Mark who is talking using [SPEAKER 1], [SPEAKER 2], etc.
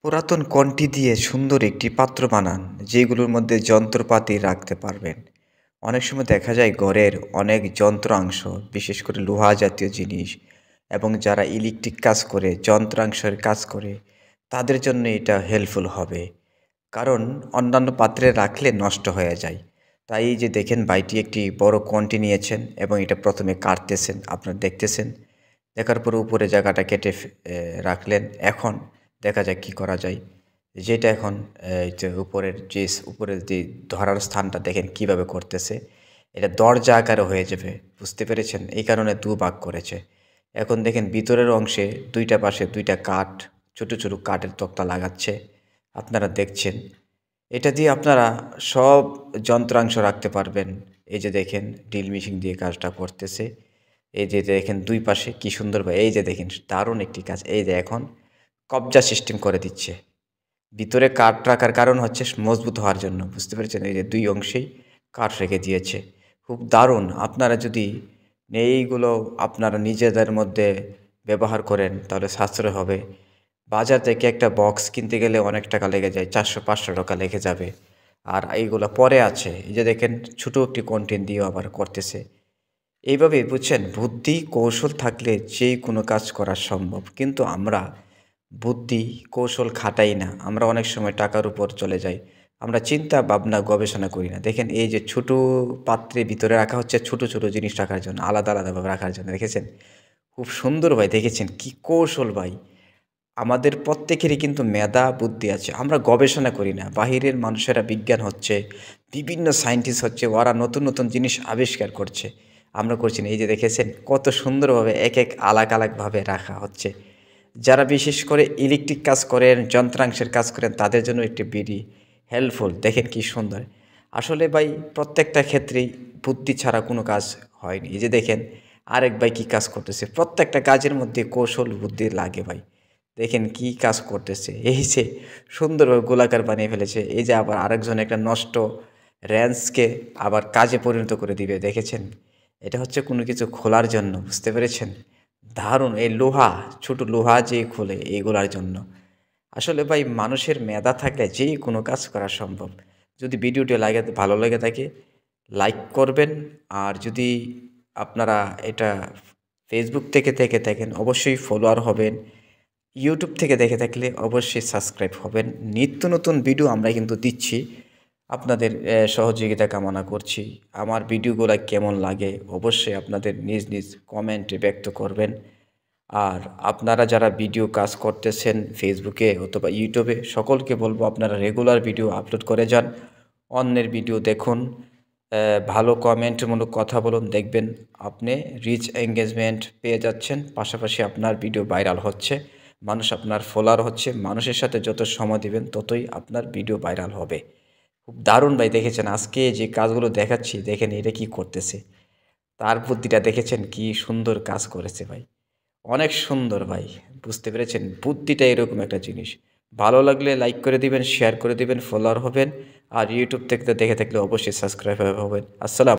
[SPEAKER 1] পুরাতন কন্টি দিয়ে সুন্দর একটি পাত্র বানান যেগুলোর মধ্যে যন্ত্রপাতি রাখতে পারবেন। অনেক সময় দেখা যায় ঘরের অনেক যন্ত্রাংশ, বিশেষ করে লোহা জাতীয় জিনিস এবং যারা ইলেকট্রিক কাজ করে, যন্ত্রাংশের কাজ করে, তাদের জন্য এটা হেল্পফুল হবে। কারণ অন্যান্য পাত্রে রাখলে নষ্ট হয়ে যায়। তাই এই যে দেখেন ভাইটি একটি বড় কন্টি নিয়েছেন এবং এটা প্রথমে কাটতেছেন, আপনারা দেখতেছেন। দেখার পরে উপরে জায়গাটা কেটে রাখলেন। এখন দেখা যাক কি করা যায়। যেটা এখন এই যে উপরের যে ধরার স্থানটা দেখেন কিভাবে করতেছে। এটা দরজা আকারে হয়ে যাবে, বুঝতে পেরেছেন? এই কারণে দুভাগ করেছে। এখন দেখেন ভিতরের অংশে দুইটা পাশে দুইটা কাঠ, ছোট ছোট কাঠের তক্তা লাগাচ্ছে, আপনারা দেখছেন। এটা দিয়ে আপনারা সব যন্ত্রাংশ রাখতে পারবেন। এই যে দেখেন ড্রিল মেশিন দিয়ে কাজটা করতেছে। এই যে দেখেন দুই পাশে কি সুন্দর ভাই, এই যে দেখেন দারুণ একটি কাজ। এই যে এখন কবজা সিস্টেম করে দিচ্ছে। ভিতরে কাঠ রাখার কারণ হচ্ছে মজবুত হওয়ার জন্য, বুঝতে পেরেছেন? এই যে দুই অংশেই কাঠ রেখে দিয়েছে, খুব দারুণ। আপনারা যদি এইগুলো আপনারা নিজেদের মধ্যে ব্যবহার করেন তাহলে সাশ্রয় হবে। বাজার থেকে একটা বক্স কিনতে গেলে অনেক টাকা লেগে যায়, 400-500 টাকা লেগে যাবে। আর এইগুলো পরে আছে, এই যে দেখেন ছোটো একটি কন্টেন্ট দিয়েও আবার করতেছে। এইভাবে বুঝছেন, বুদ্ধি কৌশল থাকলে যেই কোনো কাজ করা সম্ভব। কিন্তু আমরা বুদ্ধি কৌশল খাটাই না, আমরা অনেক সময় টাকার উপর চলে যাই। আমরা চিন্তা ভাবনা গবেষণা করি না। দেখেন এই যে ছোটো পাত্রে ভিতরে রাখা হচ্ছে ছোট ছোট জিনিস রাখার জন্য, আলাদা আলাদাভাবে রাখার জন্য, দেখেছেন? খুব সুন্দর ভাই, দেখেছেন কি কৌশল ভাই। আমাদের প্রত্যেকেরই কিন্তু মেধা বুদ্ধি আছে, আমরা গবেষণা করি না। বাহিরের মানুষেরা বিজ্ঞান হচ্ছে, বিভিন্ন সায়েন্টিস্ট হচ্ছে, ওরা নতুন নতুন জিনিস আবিষ্কার করছে, আমরা করছি না। এই যে দেখেছেন কত সুন্দরভাবে এক এক আলাগ আলাগভাবে রাখা হচ্ছে। যারা বিশেষ করে ইলেকট্রিক কাজ করেন, যন্ত্রাংশের কাজ করেন, তাদের জন্য একটি বিডি হেল্পফুল। দেখেন কি সুন্দর। আসলে ভাই প্রত্যেকটা ক্ষেত্রেই বুদ্ধি ছাড়া কোনো কাজ হয়নি। এই যে দেখেন আরেক ভাই কী কাজ করতেছে, প্রত্যেকটা কাজের মধ্যে কৌশল বুদ্ধি লাগে ভাই। দেখেন কি কাজ করতেছে, এই যে সুন্দরভাবে গোলাকার বানিয়ে ফেলেছে। এই যে আবার আরেকজন একটা নষ্ট র্যান্সকে আবার কাজে পরিণত করে দিবে, দেখেছেন? এটা হচ্ছে কোনো কিছু খোলার জন্য, বুঝতে পেরেছেন? দারুণ। এই লোহা, ছোট লোহা যে খোলে এইগুলার জন্য। আসলে ভাই মানুষের মেধা থাকলে যেই কোনো কাজ করা সম্ভব। যদি ভিডিওটি ভালো লেগে থাকে লাইক করবেন। আর যদি আপনারা এটা ফেসবুক থেকে থাকেন অবশ্যই ফলোয়ার হবেন। ইউটিউব থেকে দেখে থাকলে অবশ্যই সাবস্ক্রাইব হবেন। নিত্য নতুন ভিডিও আমরা কিন্তু দিচ্ছি, আপনাদের সহযোগিতা কামনা করছি। আমার ভিডিওগুলো কেমন লাগে অবশ্যই আপনাদের নিজ নিজ কমেন্টে ব্যক্ত করবেন। আর আপনারা যারা ভিডিও কাজ করতেছেন ফেসবুকে অথবা ইউটিউবে, সকলকে বলবো আপনারা রেগুলার ভিডিও আপলোড করে যান, অন্যের ভিডিও দেখুন, ভালো কমেন্টমূলক কথা বলুন, দেখবেন আপনি রিচ এঙ্গেজমেন্ট পেয়ে যাচ্ছেন। পাশাপাশি আপনার ভিডিও ভাইরাল হচ্ছে, মানুষ আপনার ফলোয়ার হচ্ছে। মানুষের সাথে যত সময় দিবেন ততই আপনার ভিডিও ভাইরাল হবে। খুব দারুণ ভাই, দেখেছেন আজকে যে কাজগুলো দেখাচ্ছি, দেখেন এটা কি করতেছে, তার বুদ্ধিটা দেখেছেন কি সুন্দর কাজ করেছে ভাই, অনেক সুন্দর ভাই। বুঝতে পেরেছেন? বুদ্ধিটা এরকম একটা জিনিস। ভালো লাগলে লাইক করে দিবেন, শেয়ার করে দিবেন, ফলোয়ার হবেন। আর ইউটিউব থেকে দেখে থাকলে অবশ্যই সাবস্ক্রাইব হবেন। আসসালাম।